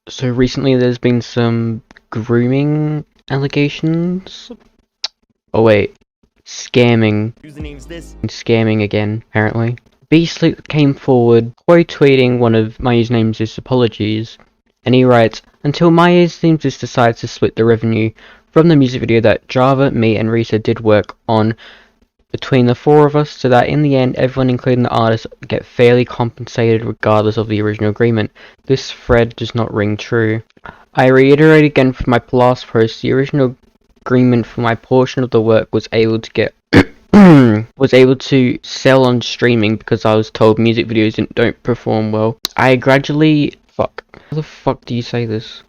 So recently there's been some grooming allegations. Oh wait, scamming. MyUsernamesThis. Scamming again, apparently. BSlick came forward, quote tweeting one of MyUsernamesThis apologies, and he writes, "Until MyUsernamesThis decides to split the revenue from the music video that Java, me, and Risa did work on between the four of us, so that in the end everyone including the artist get fairly compensated regardless of the original agreement. This thread does not ring true. I reiterate again from my last post, the original agreement for my portion of the work was able to sell on streaming because I was told music videos don't perform well. I gradually how the fuck do you say this?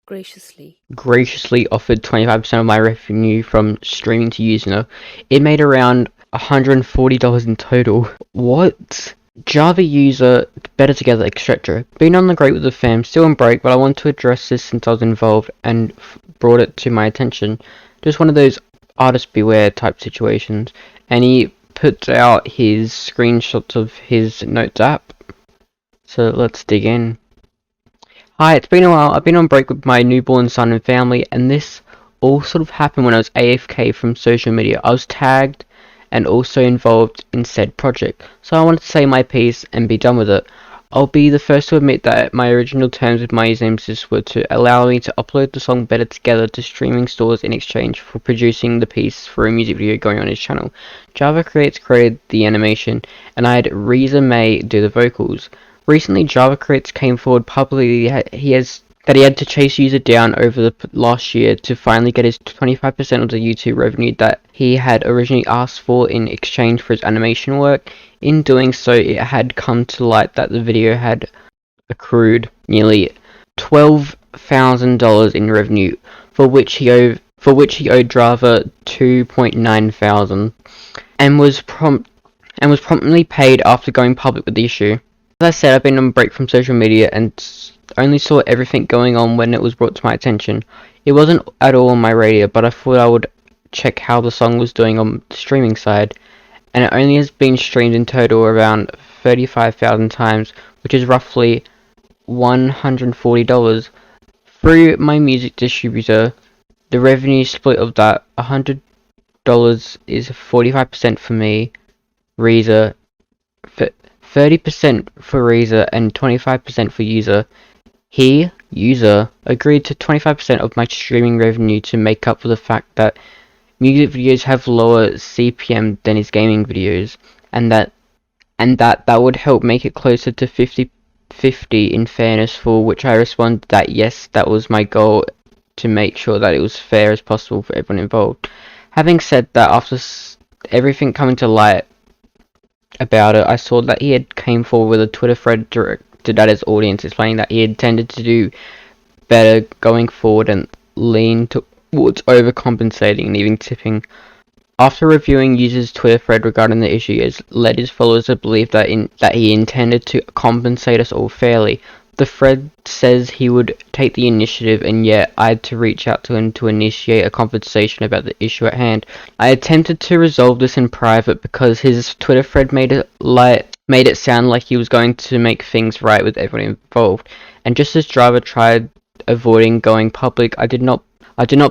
Graciously offered 25% of my revenue from streaming to user. It made around $140 in total. What? Java user, better together, etc. Been on the great with the fam, still on break, but I want to address this since I was involved and brought it to my attention. Just one of those artist beware type situations. And he puts out his screenshots of his notes app. So let's dig in. Hi, it's been a while. I've been on break with my newborn son and family, and this all sort of happened when I was AFK from social media. I was tagged and also involved in said project, so I wanted to say my piece and be done with it. I'll be the first to admit that my original terms with MyUsernamesThis were to allow me to upload the song Better Together to streaming stores in exchange for producing the piece for a music video going on his channel. Java Creates created the animation, and I had Reza May do the vocals. Recently, Java Creates came forward publicly that he had to chase user down over the last year to finally get his 25% of the YouTube revenue that he had originally asked for in exchange for his animation work. In doing so, it had come to light that the video had accrued nearly $12,000 in revenue, for which he owed Java $2,900, and was promptly paid after going public with the issue. As I said, I've been on break from social media and only saw everything going on when it was brought to my attention. It wasn't at all on my radio, but I thought I would check how the song was doing on the streaming side, and it only has been streamed in total around 35,000 times, which is roughly $140. Through my music distributor, the revenue split of that $100 is 45% for me, Reza, 30% for Reza, and 25% for user. User, agreed to 25% of my streaming revenue to make up for the fact that music videos have lower CPM than his gaming videos, and that would help make it closer to 50-50 in fairness, for which I responded that yes, that was my goal, to make sure that it was fair as possible for everyone involved. Having said that, after everything coming to light about it, I saw that he had came forward with a Twitter thread directed at his audience, explaining that he intended to do better going forward and lean towards overcompensating and even tipping. After reviewing users' Twitter thread regarding the issue, has led his followers to believe that he intended to compensate us all fairly. The thread says he would take the initiative, and yet I had to reach out to him to initiate a conversation about the issue at hand. I attempted to resolve this in private because his Twitter thread made it sound like he was going to make things right with everyone involved. And just as Java tried avoiding going public, I did not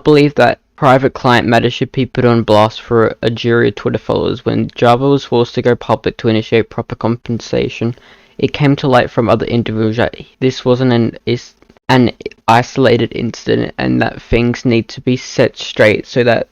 believe that private client matter should be put on blast for a jury of Twitter followers. When Java was forced to go public to initiate proper compensation, it came to light from other individuals that this wasn't an isolated incident, and that things need to be set straight so that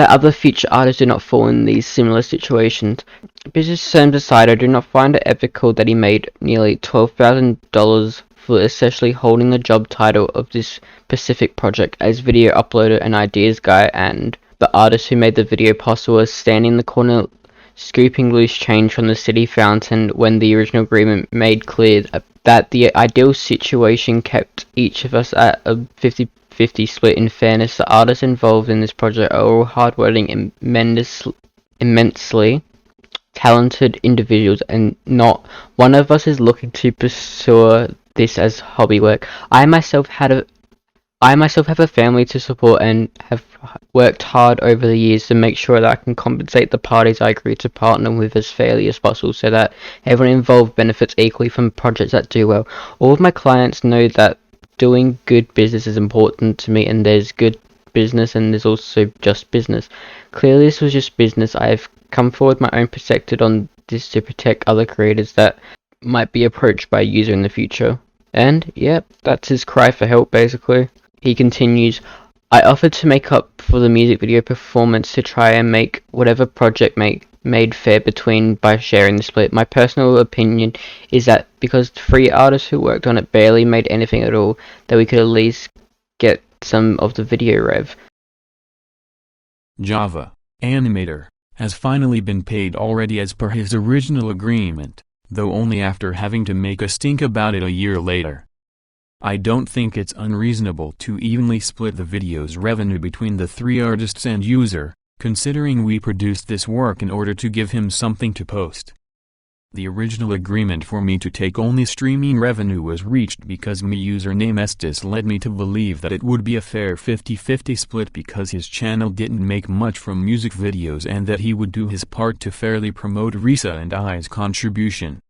other future artists do not fall in these similar situations. Business terms aside, I do not find it ethical that he made nearly $12,000 for essentially holding the job title of this specific project as video uploader and ideas guy, and the artist who made the video possible was standing in the corner scooping loose change from the city fountain, when the original agreement made clear that the ideal situation kept each of us at a 50-50 split. In fairness, the artists involved in this project are all hardworking, immensely talented individuals, and not one of us is looking to pursue this as hobby work. I myself have a family to support and have worked hard over the years to make sure that I can compensate the parties I agree to partner with as fairly as possible, so that everyone involved benefits equally from projects that do well. All of my clients know that doing good business is important to me, and there's good business and there's also just business. Clearly this was just business. I've come forward my own perspective on this to protect other creators that might be approached by a user in the future. And yep, that's his cry for help basically. He continues, I offered to make up for the music video performance to try and make whatever project made fair between by sharing the split. My personal opinion is that because the 3 artists who worked on it barely made anything at all, that we could at least get some of the video rev. Java animator has finally been paid already as per his original agreement, though only after having to make a stink about it a year later. I don't think it's unreasonable to evenly split the video's revenue between the 3 artists and user, considering we produced this work in order to give him something to post. The original agreement for me to take only streaming revenue was reached because MyUsernamesThis led me to believe that it would be a fair 50-50 split because his channel didn't make much from music videos and that he would do his part to fairly promote Risa and I's contribution.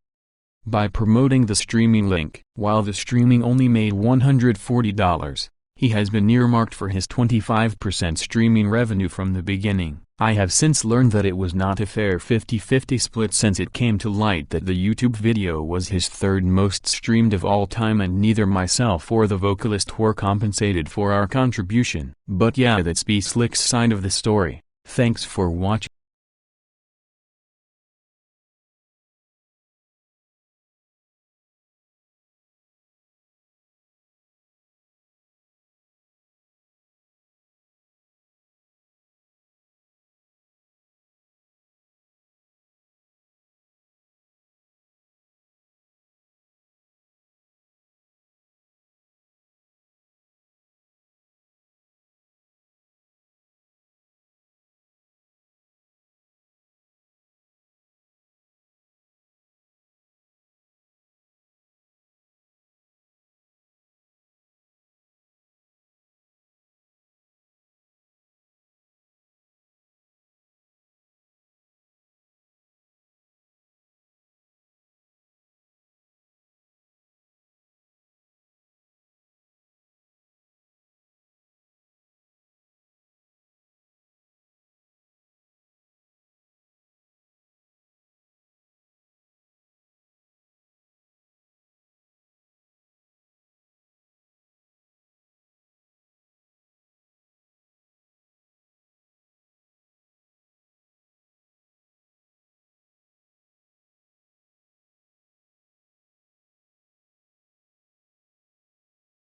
By promoting the streaming link, while the streaming only made $140, he has been earmarked for his 25% streaming revenue from the beginning. I have since learned that it was not a fair 50-50 split since it came to light that the YouTube video was his 3rd most streamed of all time and neither myself or the vocalist were compensated for our contribution. But yeah, that's BSlick's side of the story. Thanks for watching.